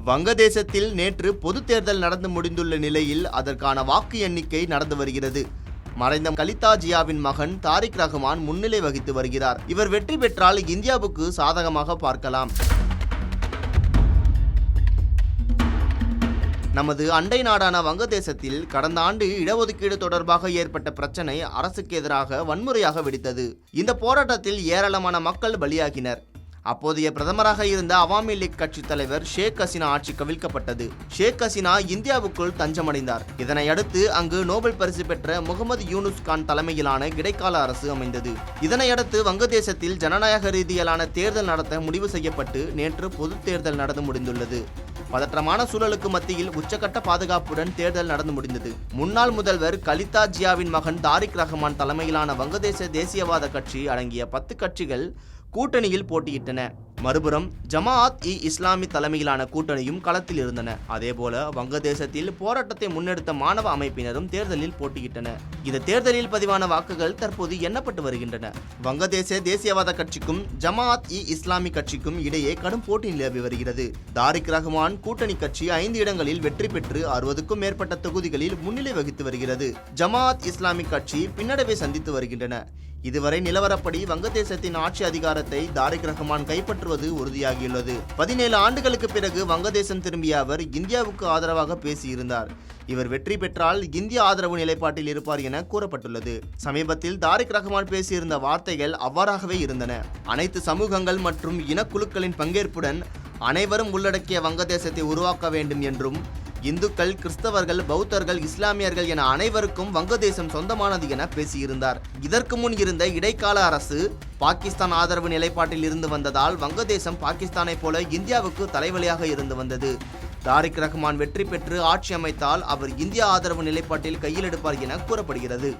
வங்கதேசத்தில் நேற்று பொது தேர்தல் நடந்து முடிந்துள்ள நிலையில் அதற்கான வாக்கு எண்ணிக்கை நடந்து வருகிறது. மறைந்த கலிதா ஜியாவின் மகன் தாரிக் ரஹ்மான் முன்னிலை வகித்து வருகிறார். இவர் வெற்றி பெற்றால் இந்தியாவுக்கு சாதகமாக பார்க்கலாம். நமது அண்டை நாடான வங்கதேசத்தில் கடந்த ஆண்டு இடஒதுக்கீடு தொடர்பாக ஏற்பட்ட பிரச்சனை அரசுக்கு எதிராக வன்முறையாக வெடித்தது. இந்த போராட்டத்தில் ஏராளமான மக்கள் பலியாகினர். அப்போதைய பிரதமராக இருந்த அவாமி லீக் கட்சி தலைவர் ஷேக் ஹசீனா ஆட்சி கவிழ்க்கப்பட்டது. ஷேக் ஹசீனா இந்தியாவுக்குள் தஞ்சமடைந்தார். இதனையடுத்து அங்கு நோபல் பரிசு பெற்ற முகமது யூனுஸ் கான் தலைமையிலான இடைக்கால அரசு அமைந்தது. இதனையடுத்து வங்கதேசத்தில் ஜனநாயக ரீதியிலான தேர்தல் நடத்த முடிவு செய்யப்பட்டு நேற்று பொது தேர்தல் நடந்து முடிந்துள்ளது. பதற்றமான சூழலுக்கு மத்தியில் உச்சக்கட்ட பாதுகாப்புடன் தேர்தல் நடந்து முடிந்தது. முன்னாள் முதல்வர் கலிதா ஜியாவின் மகன் தாரிக் ரஹ்மான் தலைமையிலான வங்கதேச தேசியவாத கட்சி அடங்கிய 10 கட்சிகள் கூட்டணியில் போட்டியிட்டன. மறுபுறம் ஜமாஅத் இஸ்லாமி தலைமையிலான கூட்டணியும் களத்தில் இருந்தன. அதேபோல வங்கதேசத்தில் போராட்டத்தை முன்னெடுத்த மாணவ அமைப்பினரும் தேர்தலில் போட்டியிட்டன. இந்த தேர்தலில் பதிவான வாக்குகள் தற்போது எண்ணப்பட்டு வருகின்றன. வங்கதேச தேசியவாத கட்சிக்கும் ஜமாஅத் இஸ்லாமி கட்சிக்கும் இடையே கடும் போட்டி நிலவி வருகிறது. தாரிக் ரஹ்மான் கூட்டணி கட்சி 5 இடங்களில் வெற்றி பெற்று 60க்கும் மேற்பட்ட தொகுதிகளில் முன்னிலை வகித்து வருகிறது. ஜமாஅத் இஸ்லாமி கட்சி பின்னடைவை சந்தித்து வருகின்றன. இதுவரை நிலவரப்படி வங்கதேசத்தின் ஆட்சி அதிகாரத்தை தாரிக் ரஹ்மான் கைப்பற்றுவது உறுதியாகியுள்ளது. 17 ஆண்டுகளுக்கு பிறகு வங்கதேசம் திரும்பிய அவர் இந்தியாவுக்கு ஆதரவாக பேசியிருந்தார். இவர் வெற்றி பெற்றால் இந்திய ஆதரவு நிலைப்பாட்டில் இருப்பார் என கூறப்பட்டுள்ளது. சமீபத்தில் தாரிக் ரஹ்மான் பேசியிருந்த வார்த்தைகள் அவ்வாறாகவே இருந்தன. அனைத்து சமூகங்கள் மற்றும் இனக்குழுக்களின் பங்கேற்புடன் அனைவரும் உள்ளடக்கிய வங்கதேசத்தை உருவாக்க வேண்டும் என்றும், இந்துக்கள், கிறிஸ்தவர்கள், பௌத்தர்கள், இஸ்லாமியர்கள் என அனைவருக்கும் வங்கதேசம் சொந்தமானது என பேசியிருந்தார். இதற்கு முன் இருந்த இடைக்கால அரசு பாகிஸ்தான் ஆதரவு நிலைப்பாட்டில் இருந்து வந்ததால் வங்கதேசம் பாகிஸ்தானை போல இந்தியாவுக்கு தலைவலியாக இருந்து வந்தது. தாரிக் ரஹ்மான் வெற்றி பெற்று ஆட்சி அமைத்தால் அவர் இந்தியா ஆதரவு நிலைப்பாட்டில் கையில் எடுப்பார் என கூறப்படுகிறது.